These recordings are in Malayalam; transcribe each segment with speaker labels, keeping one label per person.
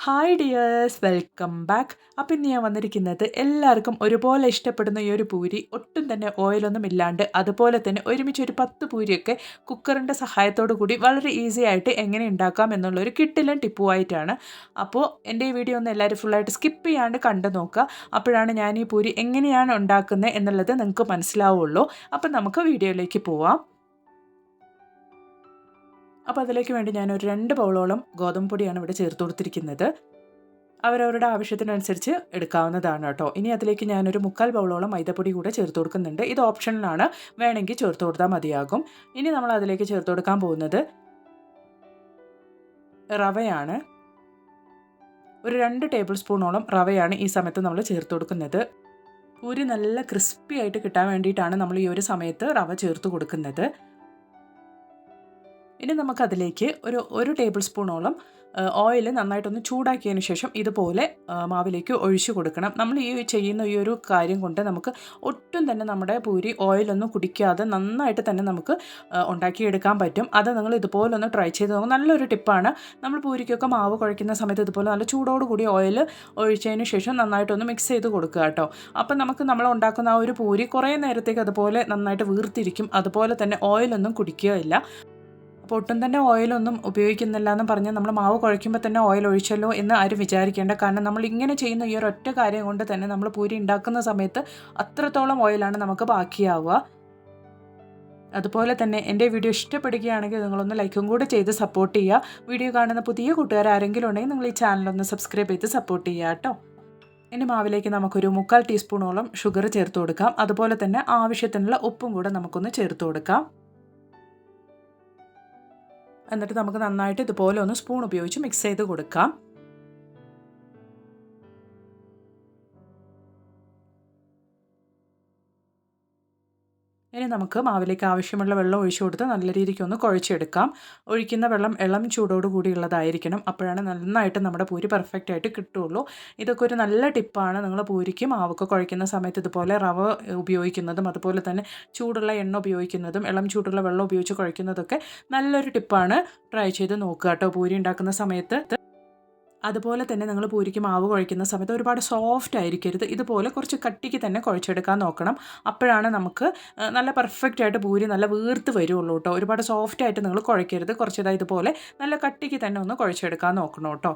Speaker 1: Hi dears, welcome back. അപ്പം ഇന്ന് ഞാൻ വന്നിരിക്കുന്നത് എല്ലാവർക്കും ഒരുപോലെ ഇഷ്ടപ്പെടുന്ന ഈ ഒരു പൂരി ഒട്ടും തന്നെ ഓയിലൊന്നും ഇല്ലാണ്ട് അതുപോലെ തന്നെ ഒരുമിച്ച് ഒരു 10 പൂരിയൊക്കെ കുക്കറിൻ്റെ സഹായത്തോടു കൂടി വളരെ ഈസി ആയിട്ട് എങ്ങനെ ഉണ്ടാക്കാം എന്നുള്ളൊരു കിട്ടിലൻ ടിപ്പുമായിട്ടാണ്. അപ്പോൾ എൻ്റെ ഈ വീഡിയോ ഒന്ന് എല്ലാവരും ഫുള്ളായിട്ട് സ്കിപ്പ് ചെയ്യാണ്ട് കണ്ടു നോക്കുക. അപ്പോഴാണ് ഞാൻ ഈ പൂരി എങ്ങനെയാണ് ഉണ്ടാക്കുന്നത് എന്നുള്ളത് നിങ്ങൾക്ക് മനസ്സിലാവുള്ളൂ. അപ്പം നമുക്ക് വീഡിയോയിലേക്ക് പോവാം. അപ്പോൾ അതിലേക്ക് വേണ്ടി ഞാനൊരു 2 ബൗളോളം ഗോതമ്പ് പൊടിയാണ് ഇവിടെ ചേർത്ത് കൊടുത്തിരിക്കുന്നത്. അവരവരുടെ ആവശ്യത്തിനനുസരിച്ച് എടുക്കാവുന്നതാണ് കേട്ടോ. ഇനി അതിലേക്ക് ഞാനൊരു 3/4 ബൗളോളം മൈദപ്പൊടി കൂടെ ചേർത്ത് കൊടുക്കുന്നുണ്ട്. ഇത് ഓപ്ഷണലാണ്, വേണമെങ്കിൽ ചേർത്ത് കൊടുത്താൽ മതിയാകും. ഇനി നമ്മൾ അതിലേക്ക് ചേർത്ത് കൊടുക്കാൻ പോകുന്നത് റവയാണ്. ഒരു 2 ടേബിൾ സ്പൂണോളം റവയാണ് ഈ സമയത്ത് നമ്മൾ ചേർത്ത് കൊടുക്കുന്നത്. പൂരി നല്ല ക്രിസ്പി ആയിട്ട് കിട്ടാൻ വേണ്ടിയിട്ടാണ് നമ്മൾ ഈ ഒരു സമയത്ത് റവ ചേർത്ത് കൊടുക്കുന്നത്. ഇനി നമുക്കതിലേക്ക് ഒരു ടേബിൾ സ്പൂണോളം ഓയിൽ നന്നായിട്ടൊന്ന് ചൂടാക്കിയതിന് ശേഷം ഇതുപോലെ മാവിലേക്ക് ഒഴിച്ചു കൊടുക്കണം. നമ്മൾ ഈ ചെയ്യുന്ന ഈ ഒരു കാര്യം കൊണ്ട് നമുക്ക് ഒട്ടും തന്നെ നമ്മുടെ പൂരി ഓയിലൊന്നും കുടിക്കാതെ നന്നായിട്ട് തന്നെ നമുക്ക് ഉണ്ടാക്കിയെടുക്കാൻ പറ്റും. അത് നിങ്ങൾ ഇതുപോലെ ഒന്ന് ട്രൈ ചെയ്ത് നോക്കും. നല്ലൊരു ടിപ്പാണ്. നമ്മൾ പൂരിക്കൊക്കെ മാവ് കുഴയ്ക്കുന്ന സമയത്ത് ഇതുപോലെ നല്ല ചൂടോടുകൂടി ഓയിൽ ഒഴിച്ചതിന് ശേഷം നന്നായിട്ടൊന്ന് മിക്സ് ചെയ്ത് കൊടുക്കുക കേട്ടോ. അപ്പം നമുക്ക് നമ്മൾ ഉണ്ടാക്കുന്ന ആ ഒരു പൂരി കുറേ നേരത്തേക്ക് അതുപോലെ നന്നായിട്ട് വീർത്തിരിക്കും. അതുപോലെ തന്നെ ഓയിലൊന്നും കുടിക്കുകയില്ല. അപ്പോൾ ഒട്ടും തന്നെ ഓയിലൊന്നും ഉപയോഗിക്കുന്നില്ല എന്ന് പറഞ്ഞാൽ നമ്മൾ മാവ് കുഴയ്ക്കുമ്പോൾ തന്നെ ഓയിൽ ഒഴിച്ചല്ലോ എന്ന് ആരും വിചാരിക്കേണ്ട. കാരണം നമ്മൾ ഇങ്ങനെ ചെയ്യുന്ന ഈ ഒരൊറ്റ കാര്യം കൊണ്ട് തന്നെ നമ്മൾ പൂരി ഉണ്ടാക്കുന്ന സമയത്ത് അത്രത്തോളം ഓയിലാണ് നമുക്ക് ബാക്കിയാവുക. അതുപോലെ തന്നെ എൻ്റെ വീഡിയോ ഇഷ്ടപ്പെടുകയാണെങ്കിൽ നിങ്ങളൊന്ന് ലൈക്കും കൂടെ ചെയ്ത് സപ്പോർട്ട് ചെയ്യുക. വീഡിയോ കാണുന്ന പുതിയ കൂട്ടുകാർ ആരെങ്കിലും ഉണ്ടെങ്കിൽ നിങ്ങൾ ഈ ചാനലൊന്ന് സബ്സ്ക്രൈബ് ചെയ്ത് സപ്പോർട്ട് ചെയ്യുക കേട്ടോ. ഇനി മാവിലേക്ക് നമുക്കൊരു 3/4 ടീസ്പൂണോളം ഷുഗർ ചേർത്ത് കൊടുക്കാം. അതുപോലെ തന്നെ ആവശ്യത്തിനുള്ള ഉപ്പും കൂടെ നമുക്കൊന്ന് ചേർത്ത് കൊടുക്കാം. എന്നിട്ട് നമുക്ക് നന്നായിട്ട് ഇതുപോലെ ഒന്ന് സ്പൂൺ ഉപയോഗിച്ച് മിക്സ് ചെയ്ത് കൊടുക്കാം. ഇനി നമുക്ക് മാവിലേക്ക് ആവശ്യമുള്ള വെള്ളം ഒഴിച്ചു കൊടുത്ത് നല്ല രീതിക്ക് ഒന്ന് കുഴച്ചെടുക്കാം. ഒഴിക്കുന്ന വെള്ളം ഇളം ചൂടോട് കൂടിയുള്ളതായിരിക്കണം. അപ്പോഴാണ് നന്നായിട്ട് നമ്മുടെ പൂരി പെർഫെക്റ്റ് ആയിട്ട് കിട്ടുള്ളൂ. ഇതൊക്കെ ഒരു നല്ല ടിപ്പാണ്. നിങ്ങൾ പൂരിക്ക് മാവൊക്കെ കുഴയ്ക്കുന്ന സമയത്ത് ഇതുപോലെ റവ ഉപയോഗിക്കുന്നതും അതുപോലെ തന്നെ ചൂടുള്ള എണ്ണ ഉപയോഗിക്കുന്നതും ഇളം ചൂടുള്ള വെള്ളം ഉപയോഗിച്ച് കുഴയ്ക്കുന്നതൊക്കെ നല്ലൊരു ടിപ്പാണ്. ട്രൈ ചെയ്ത് നോക്കുക കേട്ടോ പൂരി ഉണ്ടാക്കുന്ന സമയത്ത്. അതുപോലെ തന്നെ നിങ്ങൾ പൂരിക്ക് മാവ് കുഴയ്ക്കുന്ന സമയത്ത് ഒരുപാട് സോഫ്റ്റ് ആയിരിക്കരുത്. ഇതുപോലെ കുറച്ച് കട്ടിക്ക് തന്നെ കുഴച്ചെടുക്കാൻ നോക്കണം. അപ്പോഴാണ് നമുക്ക് നല്ല പെർഫെക്റ്റ് ആയിട്ട് പൂരി നല്ല വീർത്ത് വരുള്ളൂ കേട്ടോ. ഒരുപാട് സോഫ്റ്റ് ആയിട്ട് നിങ്ങൾ കുഴയ്ക്കരുത്. കുറച്ചതായി ഇതുപോലെ നല്ല കട്ടിക്ക് തന്നെ ഒന്ന് കുഴച്ചെടുക്കാൻ നോക്കണം കേട്ടോ.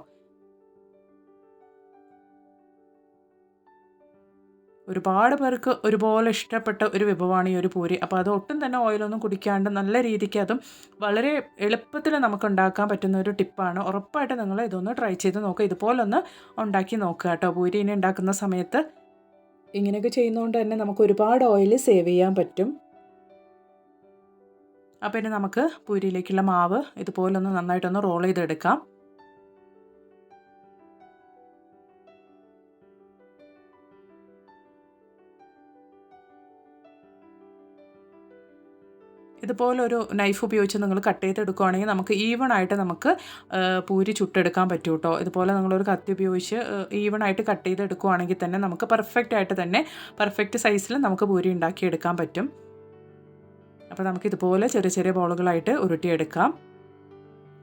Speaker 1: ഒരുപാട് പേർക്ക് ഒരുപോലെ ഇഷ്ടപ്പെട്ട ഒരു വിഭവമാണ് ഈ ഒരു പൂരി. അപ്പോൾ അത് ഒട്ടും തന്നെ ഓയിലൊന്നും കുടിക്കാണ്ട് നല്ല രീതിക്ക് അതും വളരെ എളുപ്പത്തിൽ നമുക്ക് ഉണ്ടാക്കാൻ പറ്റുന്ന ഒരു ടിപ്പാണ്. ഉറപ്പായിട്ട് നിങ്ങൾ ഇതൊന്ന് ട്രൈ ചെയ്ത് നോക്കുക. ഇതുപോലൊന്ന് ഉണ്ടാക്കി നോക്കുക കേട്ടോ. പൂരി ഇനി ഉണ്ടാക്കുന്ന സമയത്ത് ഇങ്ങനെയൊക്കെ ചെയ്യുന്നതുകൊണ്ട് തന്നെ നമുക്ക് ഒരുപാട് ഓയിൽ സേവ് ചെയ്യാൻ പറ്റും. അപ്പോൾ ഇനി നമുക്ക് പൂരിയിലേക്കുള്ള മാവ് ഇതുപോലൊന്ന് നന്നായിട്ടൊന്ന് റോൾ ചെയ്തെടുക്കാം. ഇതുപോലെ ഒരു നൈഫ് ഉപയോഗിച്ച് നിങ്ങൾ കട്ട് ചെയ്തെടുക്കുകയാണെങ്കിൽ നമുക്ക് ഈവൺ ആയിട്ട് നമുക്ക് പൂരി ചുട്ടെടുക്കാൻ പറ്റും കേട്ടോ. ഇതുപോലെ നിങ്ങളൊരു കത്തി ഉപയോഗിച്ച് ഈവൺ ആയിട്ട് കട്ട് ചെയ്തെടുക്കുകയാണെങ്കിൽ തന്നെ നമുക്ക് പെർഫെക്റ്റ് ആയിട്ട് തന്നെ പെർഫെക്റ്റ് സൈസിൽ നമുക്ക് പൂരി ഉണ്ടാക്കിയെടുക്കാൻ പറ്റും. അപ്പോൾ നമുക്ക് ഇതുപോലെ ചെറിയ ചെറിയ ബോളുകളായിട്ട് ഉരുട്ടിയെടുക്കാം.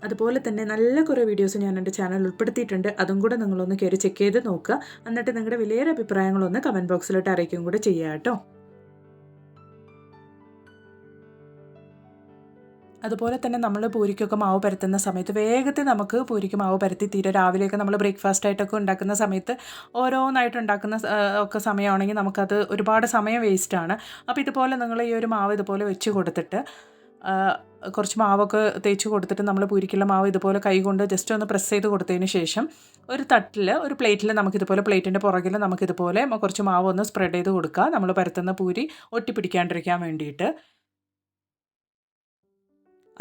Speaker 1: അതുപോലെ തന്നെ നല്ല കുറേ വീഡിയോസ് ഞാൻ എൻ്റെ ചാനൽ ഉൾപ്പെടുത്തിയിട്ടുണ്ട്. അതും കൂടെ നിങ്ങളൊന്ന് കയറി ചെക്ക് ചെയ്ത് നോക്കുക. എന്നിട്ട് നിങ്ങളുടെ വിലയേറെ അഭിപ്രായങ്ങളൊന്ന് കമൻറ്റ് ബോക്സിലോട്ട് അറിയിക്കും കൂടെ ചെയ്യുക കേട്ടോ. അതുപോലെ തന്നെ നമ്മൾ പൂരിക്കൊക്കെ മാവ് പരത്തുന്ന സമയത്ത് വേഗത്തിൽ നമുക്ക് പൂരിക്ക് മാവ് പരത്തി തീരെ രാവിലെയൊക്കെ നമ്മൾ ബ്രേക്ക്ഫാസ്റ്റ് ആയിട്ടൊക്കെ ഉണ്ടാക്കുന്ന സമയത്ത് ഓരോന്നായിട്ട് ഉണ്ടാക്കുന്ന ഒക്കെ സമയമാണെങ്കിൽ നമുക്കത് ഒരുപാട് സമയം വേസ്റ്റാണ്. അപ്പോൾ ഇതുപോലെ നിങ്ങൾ ഈ ഒരു മാവ് ഇതുപോലെ വെച്ച് കൊടുത്തിട്ട് കുറച്ച് മാവൊക്കെ തേച്ച് കൊടുത്തിട്ട് നമ്മൾ പൂരിക്കുള്ള മാവ് ഇതുപോലെ കൈ കൊണ്ട് ജസ്റ്റ് ഒന്ന് പ്രസ് ചെയ്ത് കൊടുത്തതിന് ശേഷം ഒരു തട്ടിൽ ഒരു പ്ലേറ്റിൽ നമുക്കിതുപോലെ പ്ലേറ്റിൻ്റെ പുറകിൽ നമുക്കിതുപോലെ കുറച്ച് മാവ് ഒന്ന് സ്പ്രെഡ് ചെയ്ത് കൊടുക്കുക. നമ്മൾ പരത്തുന്ന പൂരി ഒട്ടിപ്പിടിക്കാണ്ടിരിക്കാൻ വേണ്ടിയിട്ട്.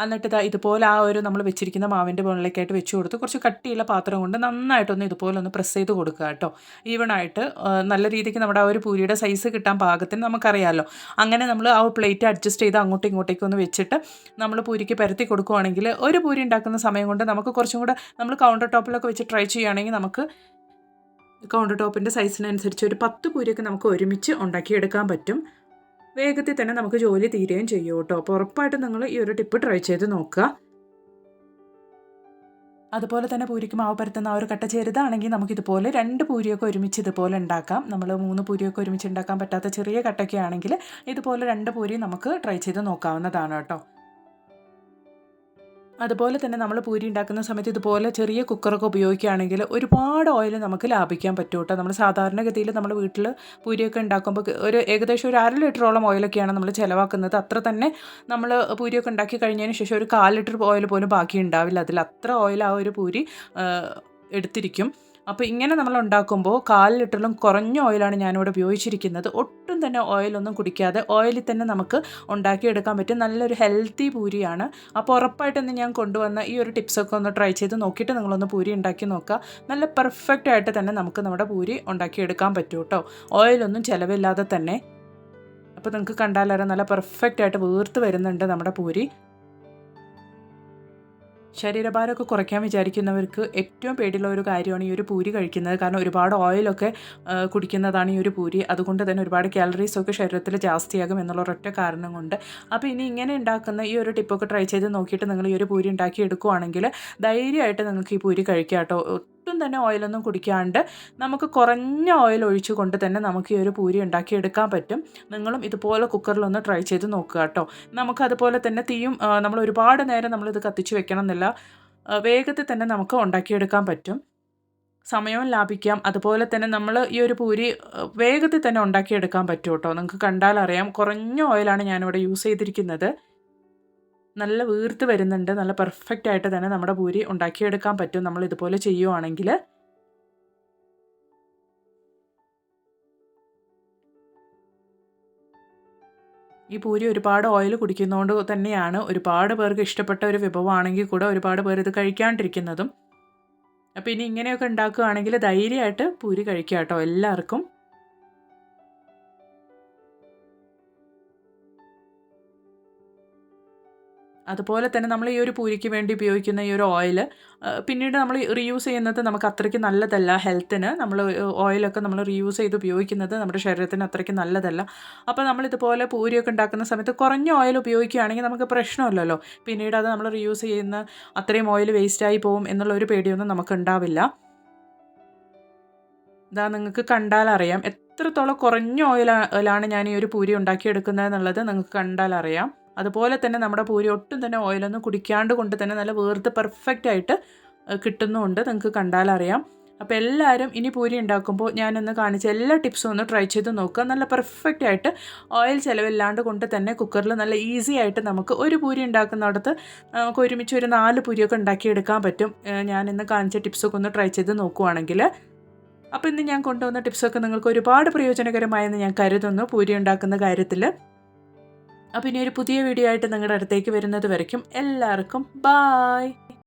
Speaker 1: എന്നിട്ട് ഇതുപോലെ ആ ഒരു നമ്മൾ വെച്ചിരിക്കുന്ന മാവിൻ്റെ മുകളിലേക്കായിട്ട് വെച്ച് കൊടുത്ത് കുറച്ച് കട്ടിയുള്ള പാത്രം കൊണ്ട് നന്നായിട്ടൊന്ന് ഇതുപോലെ ഒന്ന് പ്രസ് ചെയ്ത് കൊടുക്കുക കേട്ടോ. ഈവണായിട്ട് നല്ല രീതിക്ക് നമ്മുടെ ആ ഒരു പൂരിയുടെ സൈസ് കിട്ടാൻ പാകത്തിന് നമുക്കറിയാമല്ലോ. അങ്ങനെ നമ്മൾ ആ പ്ലേറ്റ് അഡ്ജസ്റ്റ് ചെയ്ത് അങ്ങോട്ടും ഇങ്ങോട്ടേക്കും ഒന്ന് വെച്ചിട്ട് നമ്മൾ പൂരിക്ക് പരത്തി കൊടുക്കുകയാണെങ്കിൽ ഒരു പൂരി ഉണ്ടാക്കുന്ന സമയം കൊണ്ട് നമുക്ക് കുറച്ചും കൂടെ നമ്മൾ കൗണ്ടർ ടോപ്പിലൊക്കെ വെച്ച് ട്രൈ ചെയ്യുകയാണെങ്കിൽ നമുക്ക് കൗണ്ടർ ടോപ്പിൻ്റെ സൈസിനനുസരിച്ച് ഒരു 10 പൂരിയൊക്കെ നമുക്ക് ഒരുമിച്ച് ഉണ്ടാക്കിയെടുക്കാൻ പറ്റും. വേഗത്തിൽ തന്നെ നമുക്ക് ജോലി തീരുകയും ചെയ്യും കേട്ടോ. അപ്പോൾ ഉറപ്പായിട്ടും നിങ്ങൾ ഈ ഒരു ടിപ്പ് ട്രൈ ചെയ്ത് നോക്കുക. അതുപോലെ തന്നെ പൂരിക്ക് മാവ് പരത്തുന്ന ആ ഒരു കട്ട ചെറുതാണെങ്കിൽ നമുക്കിതുപോലെ 2 പൂരിയൊക്കെ ഒരുമിച്ച് ഇതുപോലെ ഉണ്ടാക്കാം. നമ്മൾ 3 പൂരിയൊക്കെ ഒരുമിച്ച് ഉണ്ടാക്കാൻ പറ്റാത്ത ചെറിയ കട്ടയൊക്കെ ആണെങ്കിൽ ഇതുപോലെ 2 പൂരി നമുക്ക് ട്രൈ ചെയ്ത് നോക്കാവുന്നതാണ് കേട്ടോ. അതുപോലെ തന്നെ നമ്മൾ പൂരി ഉണ്ടാക്കുന്ന സമയത്ത് ഇതുപോലെ ചെറിയ കുക്കറൊക്കെ ഉപയോഗിക്കുകയാണെങ്കിൽ ഒരുപാട് ഓയിൽ നമുക്ക് ലാഭിക്കാൻ പറ്റും കേട്ടോ. നമ്മൾ സാധാരണഗതിയിൽ നമ്മൾ വീട്ടിൽ പൂരിയൊക്കെ ഉണ്ടാക്കുമ്പോൾ ഒരു ഏകദേശം ഒരു 1/2 ലിറ്ററോളം ഓയിലൊക്കെയാണ് നമ്മൾ ചിലവാക്കുന്നത്. അത്ര തന്നെ നമ്മൾ പൂരിയൊക്കെ ഉണ്ടാക്കി കഴിഞ്ഞതിന് ശേഷം ഒരു 1/4 ലിറ്റർ ഓയിൽ പോലും ബാക്കി ഉണ്ടാവില്ല. അതിൽ അത്ര ഓയിൽ ആ ഒരു പൂരി എടുത്തിരിക്കും. അപ്പോൾ ഇങ്ങനെ നമ്മൾ ഉണ്ടാക്കുമ്പോൾ 1/4 ലിറ്ററിലും കുറഞ്ഞ ഓയിലാണ് ഞാനിവിടെ ഉപയോഗിച്ചിരിക്കുന്നത്. ഒട്ടും തന്നെ ഓയിലൊന്നും കുടിക്കാതെ ഓയിലിൽ തന്നെ നമുക്ക് ഉണ്ടാക്കിയെടുക്കാൻ പറ്റും നല്ലൊരു ഹെൽത്തി പൂരിയാണ്. അപ്പോൾ ഉറപ്പായിട്ടും ഞാൻ കൊണ്ടുവന്ന ഈ ഒരു ടിപ്സൊക്കെ ഒന്ന് ട്രൈ ചെയ്ത് നോക്കിയിട്ട് നിങ്ങളൊന്ന് പൂരി ഉണ്ടാക്കി നോക്കുക. നല്ല പെർഫെക്റ്റ് ആയിട്ട് തന്നെ നമുക്ക് നമ്മുടെ പൂരി ഉണ്ടാക്കിയെടുക്കാൻ പറ്റും കേട്ടോ. ഓയിലൊന്നും ചിലവില്ലാതെ തന്നെ. അപ്പോൾ നിങ്ങൾക്ക് കണ്ടാലറിയാം നല്ല പെർഫെക്റ്റ് ആയിട്ട് വീർത്ത് വരുന്നുണ്ട് നമ്മുടെ പൂരി. ശരീരഭാരമൊക്കെ കുറയ്ക്കാൻ വിചാരിക്കുന്നവർക്ക് ഏറ്റവും പേടിയുള്ള ഒരു കാര്യമാണ് ഈ ഒരു പൂരി കഴിക്കുന്നത്. കാരണം ഒരുപാട് ഓയിലൊക്കെ കുടിക്കുന്നതാണ് ഈ ഒരു പൂരി. അതുകൊണ്ട് തന്നെ ഒരുപാട് കാലറീസൊക്കെ ശരീരത്തിൽ ജാസ്തിയാകും എന്നുള്ള ഒരൊറ്റ കാരണം കൊണ്ട്. അപ്പോൾ ഇനി ഇങ്ങനെ ഉണ്ടാക്കുന്ന ഈ ഒരു ടിപ്പൊക്കെ ട്രൈ ചെയ്ത് നോക്കിയിട്ട് നിങ്ങൾ ഈ ഒരു പൂരി ഉണ്ടാക്കി എടുക്കുകയാണെങ്കിൽ ധൈര്യമായിട്ട് നിങ്ങൾക്ക് ഈ പൂരി കഴിക്കാം കേട്ടോ. ഒട്ടും തന്നെ ഓയിലൊന്നും കുടിക്കാണ്ട് നമുക്ക് കുറഞ്ഞ ഓയിൽ ഒഴിച്ചുകൊണ്ട് തന്നെ നമുക്ക് ഈ ഒരു പൂരി ഉണ്ടാക്കിയെടുക്കാൻ പറ്റും. നിങ്ങളും ഇതുപോലെ കുക്കറിലൊന്ന് ട്രൈ ചെയ്ത് നോക്കുക കേട്ടോ. നമുക്ക് അതുപോലെ തന്നെ തീയും നമ്മൾ ഒരുപാട് നേരം നമ്മളിത് കത്തിച്ച് വെക്കണം എന്നില്ല. വേഗത്തിൽ തന്നെ നമുക്ക് ഉണ്ടാക്കിയെടുക്കാൻ പറ്റും. സമയവും ലാഭിക്കാം. അതുപോലെ തന്നെ നമ്മൾ ഈ ഒരു പൂരി വേഗത്തിൽ തന്നെ ഉണ്ടാക്കിയെടുക്കാൻ പറ്റും കേട്ടോ. നിങ്ങൾക്ക് കണ്ടാലറിയാം കുറഞ്ഞ ഓയിലാണ് ഞാനിവിടെ യൂസ് ചെയ്തിരിക്കുന്നത്. നല്ല വീർത്ത് വരുന്നുണ്ട്. നല്ല പെർഫെക്റ്റ് ആയിട്ട് തന്നെ നമ്മുടെ പൂരി ഉണ്ടാക്കിയെടുക്കാൻ പറ്റും നമ്മൾ ഇതുപോലെ ചെയ്യുവാണെങ്കിൽ. ഈ പൂരി ഒരുപാട് ഓയിൽ കുടിക്കുന്നതുകൊണ്ട് തന്നെയാണ് ഒരുപാട് പേർക്ക് ഇഷ്ടപ്പെട്ട ഒരു വിഭവമാണെങ്കിൽ കൂടെ ഒരുപാട് പേർ ഇത് കഴിക്കാണ്ടിരിക്കുന്നതും. അപ്പോൾ ഇനി ഇങ്ങനെയൊക്കെ ഉണ്ടാക്കുകയാണെങ്കിൽ ധൈര്യമായിട്ട് പൂരി കഴിക്കാം കേട്ടോ എല്ലാവർക്കും. അതുപോലെ തന്നെ നമ്മൾ ഈ ഒരു പൂരിക്ക് വേണ്ടി ഉപയോഗിക്കുന്ന ഈ ഒരു ഓയിൽ പിന്നീട് നമ്മൾ റീയൂസ് ചെയ്യുന്നത് നമുക്ക് അത്രയ്ക്ക് നല്ലതല്ല ഹെൽത്തിന്. നമ്മൾ ഓയിലൊക്കെ നമ്മൾ റീയൂസ് ചെയ്ത് ഉപയോഗിക്കുന്നത് നമ്മുടെ ശരീരത്തിന് അത്രയ്ക്ക് നല്ലതല്ല. അപ്പോൾ നമ്മളിതുപോലെ പൂരിയൊക്കെ ഉണ്ടാക്കുന്ന സമയത്ത് കുറഞ്ഞ ഓയിൽ ഉപയോഗിക്കുകയാണെങ്കിൽ നമുക്ക് പ്രശ്നമില്ലല്ലോ. പിന്നീട് അത് നമ്മൾ റീയൂസ് ചെയ്യുന്ന അത്രയും ഓയിൽ വേസ്റ്റായി പോകും എന്നുള്ളൊരു പേടിയൊന്നും നമുക്ക് ഉണ്ടാവില്ല. ഇതാ നിങ്ങൾക്ക് കണ്ടാലറിയാം എത്രത്തോളം കുറഞ്ഞ ഓയിലാണ് ഞാൻ ഈ ഒരു പൂരി ഉണ്ടാക്കിയെടുക്കുന്നത് എന്നുള്ളത് നിങ്ങൾക്ക് കണ്ടാലറിയാം. അതുപോലെ തന്നെ നമ്മുടെ പൂരി ഒട്ടും തന്നെ ഓയിലൊന്നും കുടിക്കാണ്ട് കൊണ്ട് തന്നെ നല്ല വീർത്ത് പെർഫെക്റ്റ് ആയിട്ട് കിട്ടുന്നുമുണ്ട്. നിങ്ങൾക്ക് കണ്ടാലറിയാം. അപ്പോൾ എല്ലാവരും ഇനി പൂരി ഉണ്ടാക്കുമ്പോൾ ഞാനൊന്ന് കാണിച്ച എല്ലാ ടിപ്സും ഒന്ന് ട്രൈ ചെയ്ത് നോക്കുക. നല്ല പെർഫെക്റ്റ് ആയിട്ട് ഓയിൽ ചിലവില്ലാണ്ട് കൊണ്ട് തന്നെ കുക്കറിൽ നല്ല ഈസി ആയിട്ട് നമുക്ക് ഒരു പൂരി ഉണ്ടാക്കുന്നിടത്ത് നമുക്ക് ഒരുമിച്ച് ഒരു 4 പൂരിയൊക്കെ ഉണ്ടാക്കിയെടുക്കാൻ പറ്റും. ഞാനിന്ന് കാണിച്ച ടിപ്സൊക്കെ ഒന്ന് ട്രൈ ചെയ്ത് നോക്കുവാണെങ്കിൽ. അപ്പോൾ ഇന്ന് ഞാൻ കൊണ്ടുവന്ന ടിപ്സൊക്കെ നിങ്ങൾക്ക് ഒരുപാട് പ്രയോജനകരമായെന്ന് ഞാൻ കരുതുന്നു പൂരി ഉണ്ടാക്കുന്ന കാര്യത്തിൽ. അപ്പോൾ ഇനി ഒരു പുതിയ വീഡിയോ ആയിട്ട് നിങ്ങളുടെ അടുത്തേക്ക് വരുന്നത് വരയ്ക്കും എല്ലാവർക്കും ബായ്.